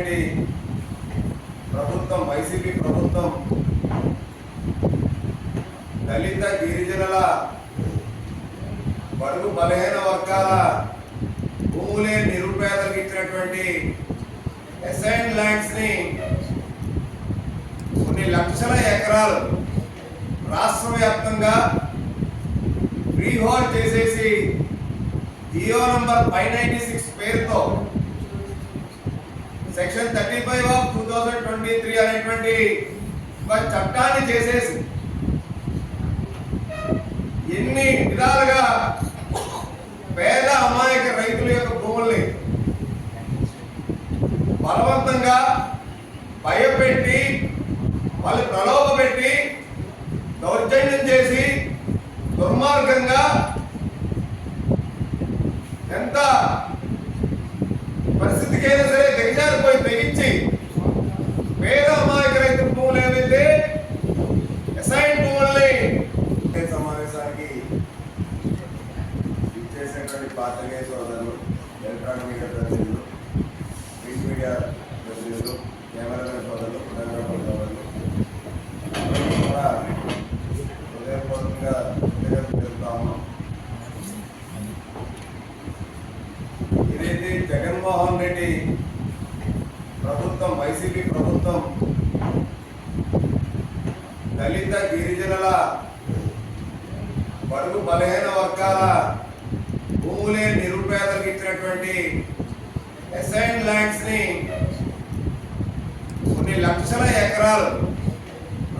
రెడ్డి ప్రభుత్వం, వైసీపీ ప్రభుత్వం దళిత గిరిజనుల బడుగు బలహీన వర్గాల భూములే నిరుపేదలకు ఇచ్చినటువంటి అసైన్ ల్యాండ్స్ ని కొన్ని లక్షల ఎకరాలు రాష్ట్ర వ్యాప్తంగా ఫ్రీ హోల్డ్ చేసేసి జియో నంబర్ 596 పేరుతో సెక్షన్ 35 ఆఫ్ 2023 అనేటువంటి ఒక చట్టాన్ని చేసేసి ఎన్ని విధాలుగా పేద అమాయక రైతుల యొక్క భూముల్ని బలవంతంగా భయపెట్టి వాళ్ళు ప్రలోభపెట్టి దౌర్జన్యం చేసి దుర్మార్గంగా ఎంత పరిస్థితికైనా సరే దిగజారిపోయి తెగించి పేద అమాయక రైతు భూములు ఏవైతే అసైన్ భూముల్ని సమావేశానికి ఇచ్చేసినటువంటి పాత్రికేయ సోదరులు, ఎలక్ట్రానిక్ మీడియా ప్రతినిధులు, ప్రింట్ మీడియా ప్రతినిధులు, కెమెరామెన్ సోదరులు, ఫోటోగ్రాఫర్ సోదరులు కూడా హృదయపూర్వకంగా తెలుపుతా ఉన్నాం. ఏదైతే జగన్మోహన్ రెడ్డి ప్రభుత్వం, వైసీపీ ప్రభుత్వం దళిత గిరిజనుల బడుగు బలహీన వర్గాల భూములే నిరుపేదలకు ఇచ్చినటువంటి అసైన్ ల్యాండ్స్ ని కొన్ని లక్షల ఎకరాలు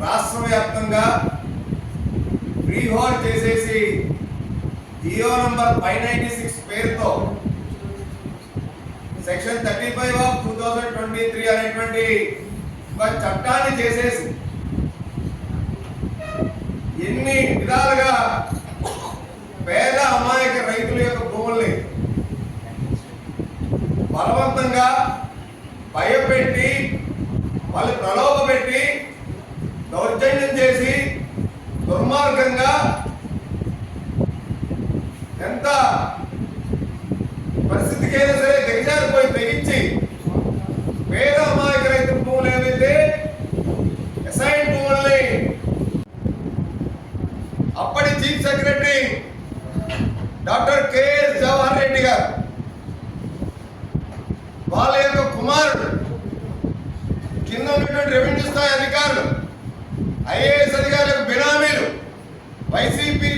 రాష్ట్ర వ్యాప్తంగా ఫ్రీ హోల్డ్ చేసేసి జియో నంబర్ 596 పేరుతో సెక్షన్ 35 ఆఫ్ 2023 అనేటువంటి ఒక చట్టాన్ని చేసేసి ఎన్ని విధాలుగా పేద అమాయక రైతుల యొక్క భూముల్ని బలవంతంగా భయపెట్టి వాళ్ళు ప్రలోభపెట్టి దౌర్జన్యం చేసి దుర్మార్గంగా ఎంత పరిస్థితికైనా సరే దిగజారిపోయి తెగించి పేద అమాయక రైతు భూములు ఏవైతే అసైన్ భూముల్ని అప్పటి chief secretary doctor KS Jawahar Reddy గారు వాళ్ళ యొక్క కుమారుడు కింద ఉన్నటువంటి రెవెన్యూ స్థాయి అధికారులు, ఐఏఎస్ అధికారులకు బినామీలు, వైసీపీ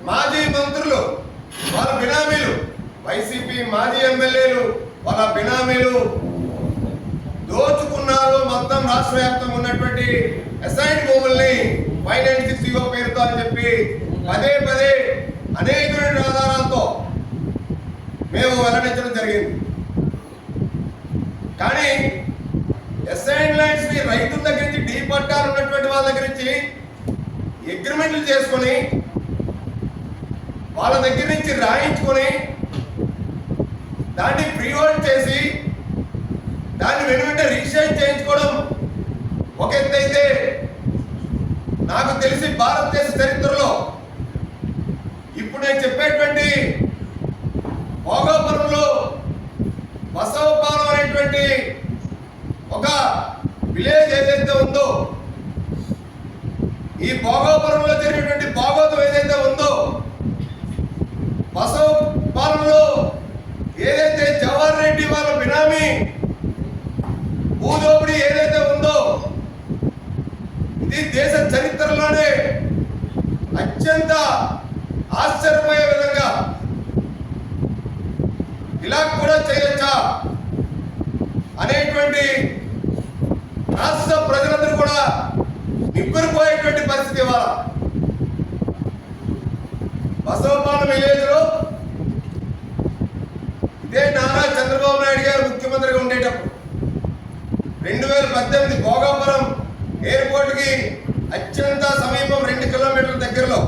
మాజీ మంత్రులు వాళ్ళ బినామీలు, వైసీపీ మాజీ ఎమ్మెల్యేలు వాళ్ళ బినామీలు దోచుకున్నారు. మొత్తం రాష్ట్ర వ్యాప్తంగా ఉన్నటువంటి అసైన్ భూముల్ని 596 పేరుతో అని చెప్పి పదే పదే అనేకమైన ఆధారాలతో మేము వెల్లడించడం జరిగింది. కానీ అసైన్ ల్యాండ్స్ ని రైతుల దగ్గర నుంచి డీ పట్టాలు ఉన్నటువంటి వాళ్ళ దగ్గర నుంచి అగ్రిమెంట్లు చేసుకొని వాళ్ళ దగ్గర నుంచి రాయించుకొని దాన్ని ఫ్రీ హోల్డ్ చేసి దాన్ని వెనువెంటనే రిజిస్ట్రేషన్ చేయించుకోవడం ఒక ఎత్తు అయితే, నాకు తెలిసి భారతదేశ చరిత్రలో ఇప్పుడు నేను చెప్పేటువంటి భోగాపురంలో బసవపాలెం అనేటువంటి ఒక విలేజ్ ఏదైతే ఉందో, ఈ భోగాపురంలో జరిగినటువంటి భాగవతం ఏదైతే ఉందో, బసవపాలెంలో ఏదైతే జవహర్ రెడ్డి వాళ్ళ బినామీ భూదోపిడీ ఏదైతే ఉందో, ఇది దేశ చరిత్రలోనే అత్యంత ఆశ్చర్యపోయే విధంగా ఇలా కూడా చేయొచ్చా అనేటువంటి రాష్ట్ర ప్రజలందరూ కూడా నిబ్బరిపోయేటువంటి పరిస్థితి. ఇవాళ బసవపాలెం విలేజ్ లో ఇదే నారా చంద్రబాబు నాయుడు గారు ముఖ్యమంత్రిగా ఉండేటప్పుడు 2018 భోగాపురం ఎయిర్పోర్ట్ కి అత్యంత సమీపం 2 కిలోమీటర్ల దగ్గరలో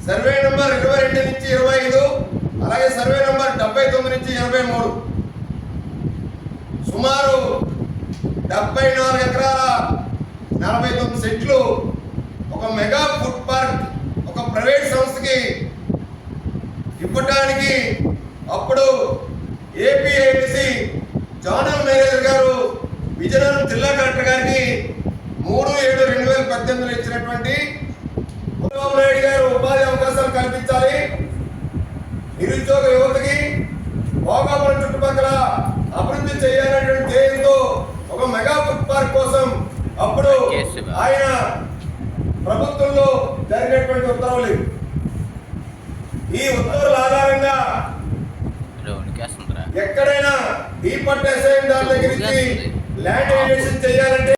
సర్వే నంబర్ 22 నుంచి 25, అలాగే సర్వే నంబర్ 79 నుంచి 83 సుమారు 74 ఎకరాల 49 సెంట్లు ఒక మెగా ఫుడ్ పార్క్ ఒక ప్రైవేట్ సంస్థకి ఇవ్వడానికి అప్పుడు ఏపీఐసి జోనల్ నిరుద్యోగ యువతకి భోగాపురం చుట్టుపక్కల అభివృద్ధి చేయాలనేటువంటి ధ్యేయంతో ఒక మెగా ఫుడ్ పార్క్ కోసం అప్పుడు ఆయన ప్రభుత్వంలో జరిగినటువంటి ఉత్తర్వులు. ఈ ఉత్తర్వుల ఆధారంగా ఎక్కడైనా ఈ పట్టు అసైన్ దాని దగ్గర నుంచి ల్యాండ్ ఎలివేషన్ చేయాలంటే